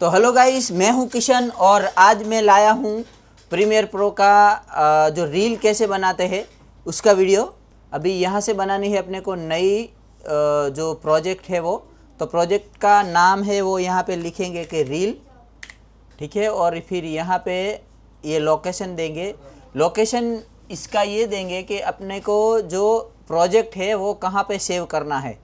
तो hello guys, मैं हूं किशन और आज मैं लाया हूं प्रीमियर प्रो का जो रील कैसे बनाते हैं उसका वीडियो। अभी यहां से बनानी है अपने को नई जो प्रोजेक्ट है वो। तो प्रोजेक्ट का नाम है वो यहाँ पे लिखेंगे कि रील, ठीक है। और फिर यहाँ पे ये लोकेशन देंगे। लोकेशन इसका ये देंगे कि अपने को जो प्रोजेक्ट है वो कहाँ पे सेव करना है,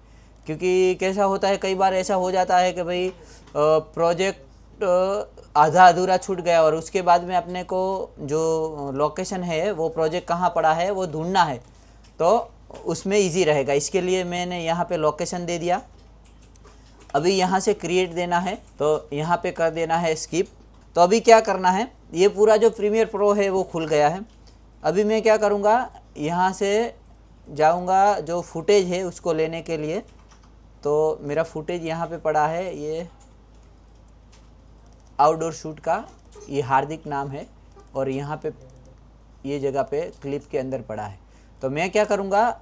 क्योंकि कैसा होता है कई बार ऐसा हो जाता है कि भाई प्रोजेक्ट आधा अधूरा छूट गया और उसके बाद में अपने को जो लोकेशन है वो प्रोजेक्ट कहाँ पड़ा है वो ढूंढना है, तो उसमें इजी रहेगा। इसके लिए मैंने यहाँ पे लोकेशन दे दिया। अभी यहाँ से क्रिएट देना है तो यहाँ पे कर देना है स्किप। तो अभी क्या करना है, ये पूरा जो प्रीमियर प्रो है वो खुल गया है। अभी मैं क्या करूँगा, यहाँ से जाऊँगा जो फुटेज है उसको लेने के लिए। तो मेरा फुटेज यहाँ पे पड़ा है, ये आउटडोर शूट का, ये हार्दिक नाम है और यहाँ पे ये जगह पे क्लिप के अंदर पड़ा है। तो मैं क्या करूँगा,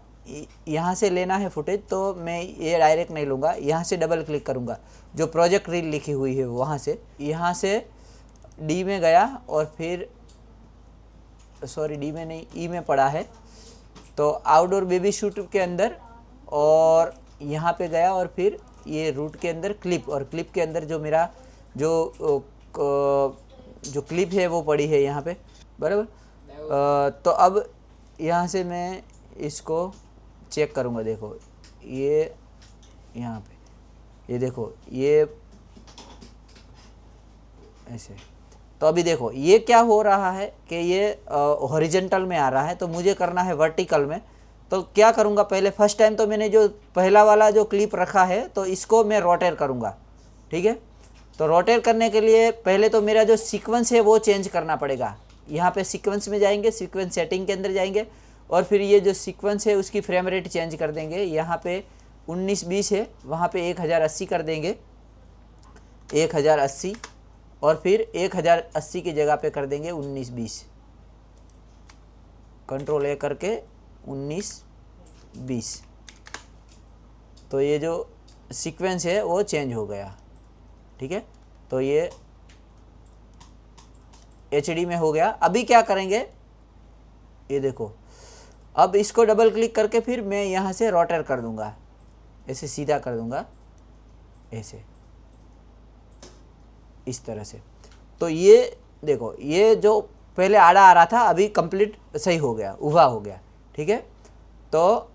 यहाँ से लेना है फुटेज, तो मैं ये डायरेक्ट नहीं लूँगा, यहाँ से डबल क्लिक करूँगा जो प्रोजेक्ट रील लिखी हुई है वहाँ से। यहाँ से डी में गया और फिर सॉरी डी में नहीं, ई में पड़ा है। तो आउटडोर बेबी शूट के अंदर और यहाँ पे गया और फिर ये रूट के अंदर क्लिप, और क्लिप के अंदर जो मेरा जो क्लिप है वो पड़ी है यहाँ पे, बराबर। तो अब यहाँ से मैं इसको चेक करूँगा। देखो ये यहाँ पे, ये देखो ये ऐसे। तो अभी देखो ये क्या हो रहा है कि ये हॉरिजॉन्टल में आ रहा है, तो मुझे करना है वर्टिकल में। तो क्या करूँगा, पहले फर्स्ट टाइम तो मैंने जो पहला वाला जो क्लिप रखा है तो इसको मैं रोटेट करूँगा, ठीक है। तो रोटेट करने के लिए पहले तो मेरा जो सीक्वेंस है वो चेंज करना पड़ेगा। यहाँ पे सीक्वेंस में जाएंगे, सीक्वेंस सेटिंग के अंदर जाएंगे और फिर ये जो सीक्वेंस है उसकी फ्रेम रेट चेंज कर देंगे। यहाँ पे 1920 है, वहाँ पे 1080 कर देंगे, 1080, और फिर 1080 की जगह पे कर देंगे 1920। कंट्रोल ए करके 1920। तो ये जो सीक्वेंस है वो चेंज हो गया, ठीक है। तो ये HD में हो गया। अभी क्या करेंगे, ये देखो, अब इसको डबल क्लिक करके फिर मैं यहाँ से रोटेट कर दूंगा, ऐसे सीधा कर दूंगा, ऐसे इस तरह से। तो ये देखो, ये जो पहले आड़ा आ रहा था अभी कंप्लीट सही हो गया, उभा हो गया, ठीक है। तो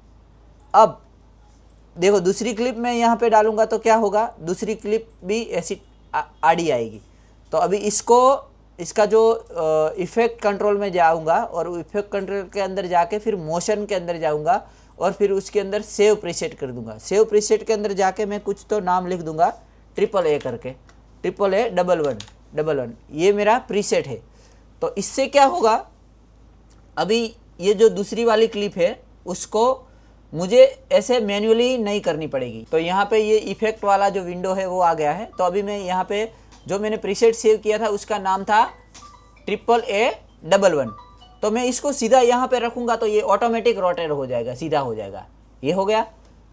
अब देखो दूसरी क्लिप मैं यहाँ पे डालूंगा तो क्या होगा, दूसरी क्लिप भी ऐसी आड़ी आएगी। तो अभी इसका जो इफेक्ट कंट्रोल में जाऊंगा और इफेक्ट कंट्रोल के अंदर जाके फिर मोशन के अंदर जाऊंगा और फिर उसके अंदर सेव प्रीसेट कर दूंगा। सेव प्रीसेट के अंदर जाके मैं कुछ तो नाम लिख दूंगा, AAA करके, AAA 1111, ये मेरा प्रीसेट है। तो इससे क्या होगा, अभी ये जो दूसरी वाली क्लिप है उसको मुझे ऐसे मैन्युअली नहीं करनी पड़ेगी। तो यहाँ पे ये इफेक्ट वाला जो विंडो है वो आ गया है। तो अभी मैं यहाँ पे जो मैंने प्रीसेट सेव किया था उसका नाम था AAA 11। तो मैं इसको सीधा यहाँ पे रखूँगा तो ये ऑटोमेटिक रोटेट हो जाएगा, सीधा हो जाएगा। ये हो गया।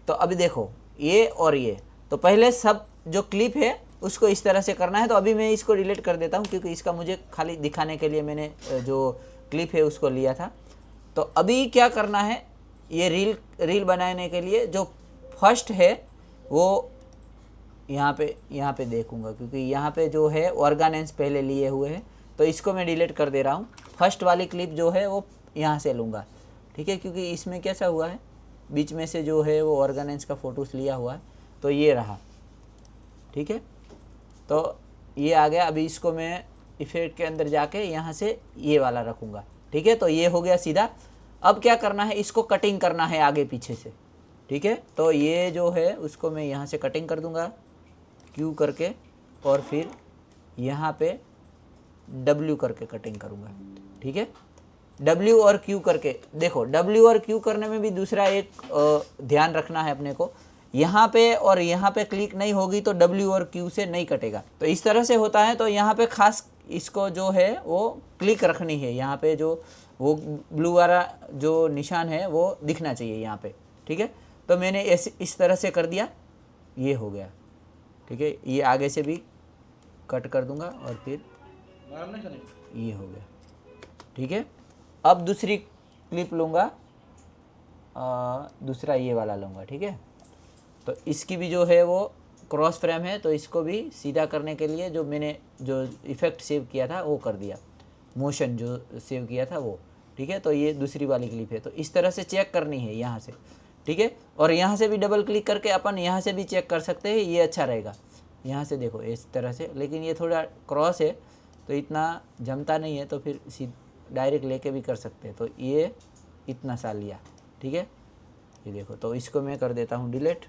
तो अभी देखो ये और ये, तो पहले सब जो क्लिप है उसको इस तरह से करना है। तो अभी मैं इसको डिलीट कर देता हूँ क्योंकि इसका मुझे खाली दिखाने के लिए मैंने जो क्लिप है उसको लिया था। तो अभी क्या करना है, ये रील बनाने के लिए जो फर्स्ट है वो यहाँ पे देखूँगा, क्योंकि यहाँ पे जो है ऑर्गेनेंस पहले लिए हुए हैं, तो इसको मैं डिलीट कर दे रहा हूँ। फर्स्ट वाली क्लिप जो है वो यहाँ से लूँगा, ठीक है, क्योंकि इसमें कैसा हुआ है बीच में से जो है वो ऑर्गेनेंस का फ़ोटोस लिया हुआ है। तो ये रहा, ठीक है। तो ये आ गया। अभी इसको मैं इफेक्ट के अंदर जाके यहाँ से ये वाला रखूँगा, ठीक है। तो ये हो गया सीधा। अब क्या करना है, इसको कटिंग करना है आगे पीछे से, ठीक है। तो ये जो है उसको मैं यहाँ से कटिंग कर दूँगा Q करके, और फिर यहाँ पे W करके कटिंग करूँगा, ठीक है। W और Q करके, देखो W और Q करने में भी दूसरा एक ध्यान रखना है अपने को, यहाँ पे और यहाँ पे क्लिक नहीं होगी तो W और Q से नहीं कटेगा। तो इस तरह से होता है। तो यहाँ पे खास इसको जो है वो क्लिक रखनी है, यहाँ पे जो वो ब्लू वाला जो निशान है वो दिखना चाहिए यहाँ पे, ठीक है। तो मैंने इस तरह से कर दिया, ये हो गया, ठीक है। ये आगे से भी कट कर दूंगा और फिर ये हो गया, ठीक है। अब दूसरी क्लिप लूँगा, दूसरा ये वाला लूँगा, ठीक है। तो इसकी भी जो है वो क्रॉस फ्रेम है, तो इसको भी सीधा करने के लिए जो मैंने जो इफ़ेक्ट सेव किया था वो कर दिया, मोशन जो सेव किया था वो, ठीक है। तो ये दूसरी वाली क्लिप है, तो इस तरह से चेक करनी है यहाँ से, ठीक है। और यहाँ से भी डबल क्लिक करके अपन यहाँ से भी चेक कर सकते हैं, ये अच्छा रहेगा। यहाँ से देखो इस तरह से, लेकिन ये थोड़ा क्रॉस है तो इतना जमता नहीं है, तो फिर डायरेक्ट लेके भी कर सकते हैं। तो ये इतना सा लिया, ठीक है। ये देखो, तो इसको मैं कर देता हूँ डिलीट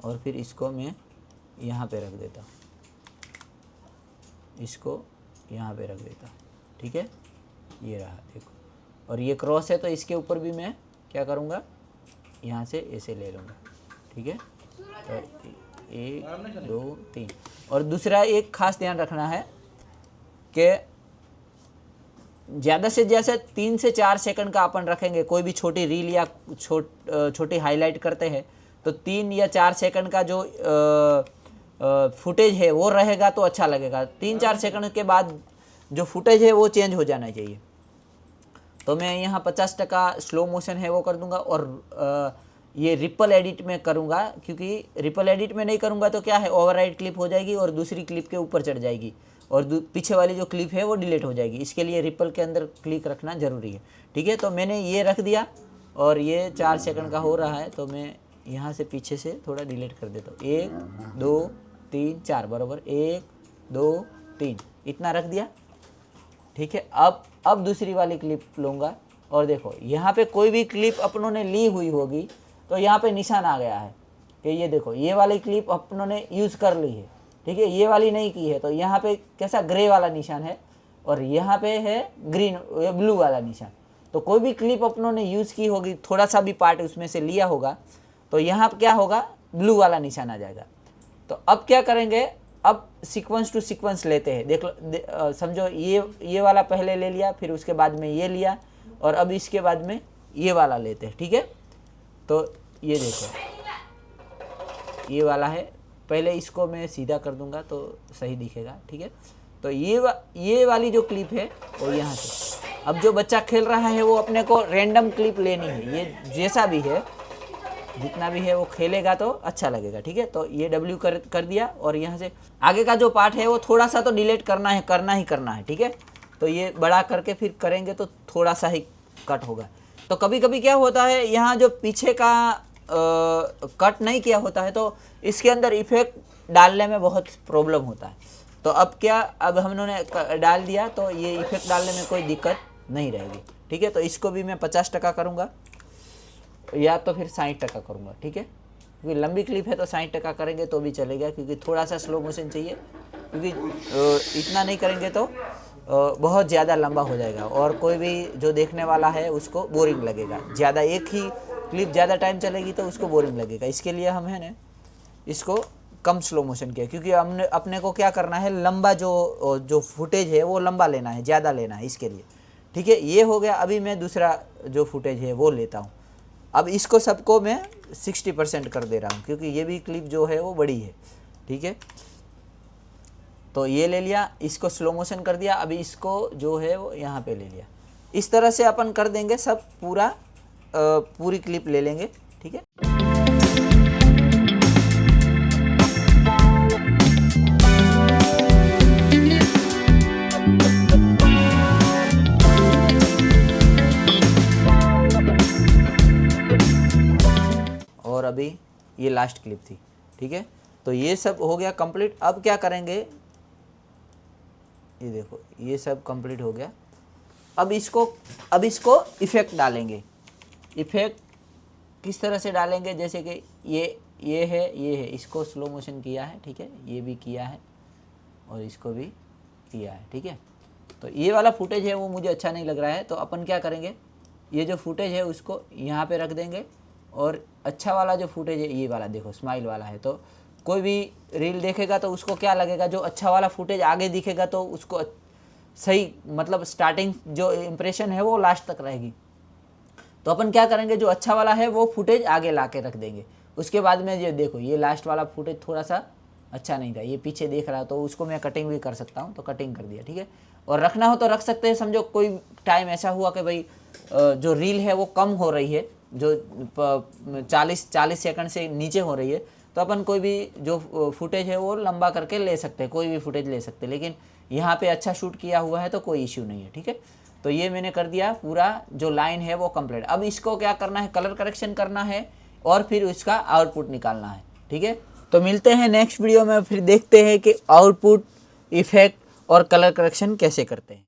और फिर इसको मैं यहाँ पे रख देता हूँ, इसको यहाँ पे रख देता हूँ, ठीक है। ये रहा देखो, और ये क्रॉस है तो इसके ऊपर भी मैं क्या करूँगा, यहाँ से ऐसे ले लूँगा, ठीक है। तो 1 2 3। और दूसरा एक खास ध्यान रखना है कि ज़्यादा से ज़्यादा 3 से 4 सेकंड का अपन रखेंगे। कोई भी छोटी रील या छोटी हाईलाइट करते हैं तो 3 या 4 सेकंड का जो फुटेज है वो रहेगा तो अच्छा लगेगा। 3-4 सेकंड के बाद जो फुटेज है वो चेंज हो जाना चाहिए। तो मैं यहाँ 50% स्लो मोशन है वो कर दूंगा, और ये रिपल एडिट में करूँगा, क्योंकि रिपल एडिट में नहीं करूँगा तो क्या है, ओवरराइड क्लिप हो जाएगी और दूसरी क्लिप के ऊपर चढ़ जाएगी और पीछे वाली जो क्लिप है वो डिलीट हो जाएगी। इसके लिए रिपल के अंदर क्लिक रखना ज़रूरी है, ठीक है। तो मैंने ये रख दिया और ये 4 सेकंड का हो रहा है, तो मैं यहाँ से पीछे से थोड़ा डिलीट कर देता हूँ। 1 2 3 4 बराबर, 1 2 3 इतना रख दिया, ठीक है। अब दूसरी वाली क्लिप लूँगा और देखो यहाँ पे कोई भी क्लिप अपनों ने ली हुई होगी तो यहाँ पे निशान आ गया है कि ये देखो ये वाली क्लिप अपनों ने यूज़ कर ली है, ठीक है। ये वाली नहीं की है तो यहाँ पे कैसा ग्रे वाला निशान है और यहाँ पे है ग्रीन ब्लू वाला निशान। तो कोई भी क्लिप अपनों ने यूज़ की होगी, थोड़ा सा भी पार्ट उसमें से लिया होगा तो यहाँ क्या होगा, ब्लू वाला निशान आ जाएगा। तो अब क्या करेंगे, अब सीक्वेंस टू सीक्वेंस लेते हैं। देख लो, समझो ये वाला पहले ले लिया, फिर उसके बाद में ये लिया और अब इसके बाद में ये वाला लेते हैं, ठीक है। तो ये देखो ये वाला है, पहले इसको मैं सीधा कर दूंगा तो सही दिखेगा, ठीक है। तो ये वाली जो क्लिप है वो यहाँ से, अब जो बच्चा खेल रहा है वो अपने को रैंडम क्लिप लेनी है, ये जैसा भी है जितना भी है वो खेलेगा तो अच्छा लगेगा, ठीक है। तो ये W कर दिया और यहाँ से आगे का जो पार्ट है वो थोड़ा सा तो डिलीट करना ही करना है, ठीक है। तो ये बड़ा करके फिर करेंगे तो थोड़ा सा ही कट होगा। तो कभी कभी क्या होता है, यहाँ जो पीछे का कट नहीं किया होता है तो इसके अंदर इफेक्ट डालने में बहुत प्रॉब्लम होता है। तो अब हमने डाल दिया तो ये इफेक्ट डालने में कोई दिक्कत नहीं रहेगी, ठीक है। तो इसको भी मैं 50% करूँगा या तो फिर 60% करूँगा, ठीक है। क्योंकि लंबी क्लिप है तो 60% करेंगे तो भी चलेगा, क्योंकि थोड़ा सा स्लो मोशन चाहिए, क्योंकि इतना नहीं करेंगे तो बहुत ज़्यादा लंबा हो जाएगा और कोई भी जो देखने वाला है उसको बोरिंग लगेगा। ज़्यादा एक ही क्लिप ज़्यादा टाइम चलेगी तो उसको बोरिंग लगेगा। इसके लिए हम है ना इसको कम स्लो मोशन किया, क्योंकि हमने अपने को क्या करना है, लंबा जो फुटेज है वो लंबा लेना है, ज़्यादा लेना है इसके लिए, ठीक है। ये हो गया। अभी मैं दूसरा जो फुटेज है वो लेता हूँ। अब इसको सबको मैं 60% कर दे रहा हूँ, क्योंकि ये भी क्लिप जो है वो बड़ी है, ठीक है। तो ये ले लिया, इसको स्लो मोशन कर दिया, अभी इसको जो है वो यहाँ पे ले लिया। इस तरह से अपन कर देंगे सब, पूरी क्लिप ले लेंगे, ठीक है। और अभी ये लास्ट क्लिप थी, ठीक है। तो ये सब हो गया कंप्लीट। अब क्या करेंगे, ये देखो ये सब कंप्लीट हो गया। अब इसको इफ़ेक्ट डालेंगे। इफ़ेक्ट किस तरह से डालेंगे, जैसे कि ये है, इसको स्लो मोशन किया है, ठीक है, ये भी किया है और इसको भी किया है, ठीक है। तो ये वाला फुटेज है वो मुझे अच्छा नहीं लग रहा है, तो अपन क्या करेंगे, ये जो फुटेज है उसको यहाँ पे रख देंगे और अच्छा वाला जो फुटेज है ये वाला देखो स्माइल वाला है। तो कोई भी रील देखेगा तो उसको क्या लगेगा, जो अच्छा वाला फुटेज आगे दिखेगा तो उसको सही, मतलब स्टार्टिंग जो इम्प्रेशन है वो लास्ट तक रहेगी। तो अपन क्या करेंगे, जो अच्छा वाला है वो फुटेज आगे ला के रख देंगे। उसके बाद में ये देखो ये लास्ट वाला फुटेज थोड़ा सा अच्छा नहीं था, ये पीछे देख रहा, तो उसको मैं कटिंग भी कर सकता हूँ, तो कटिंग कर दिया, ठीक है। और रखना हो तो रख सकते हैं, समझो कोई टाइम ऐसा हुआ कि भाई जो रील है वो कम हो रही है, जो 40 सेकंड से नीचे हो रही है, तो अपन कोई भी जो फुटेज है वो लंबा करके ले सकते हैं, कोई भी फुटेज ले सकते हैं, लेकिन यहाँ पे अच्छा शूट किया हुआ है तो कोई इश्यू नहीं है, ठीक है। तो ये मैंने कर दिया, पूरा जो लाइन है वो कंप्लीट। अब इसको क्या करना है, कलर करेक्शन करना है और फिर उसका आउटपुट निकालना है, ठीक है। तो मिलते हैं नेक्स्ट वीडियो में, फिर देखते हैं कि आउटपुट, इफेक्ट और कलर करेक्शन कैसे करते हैं।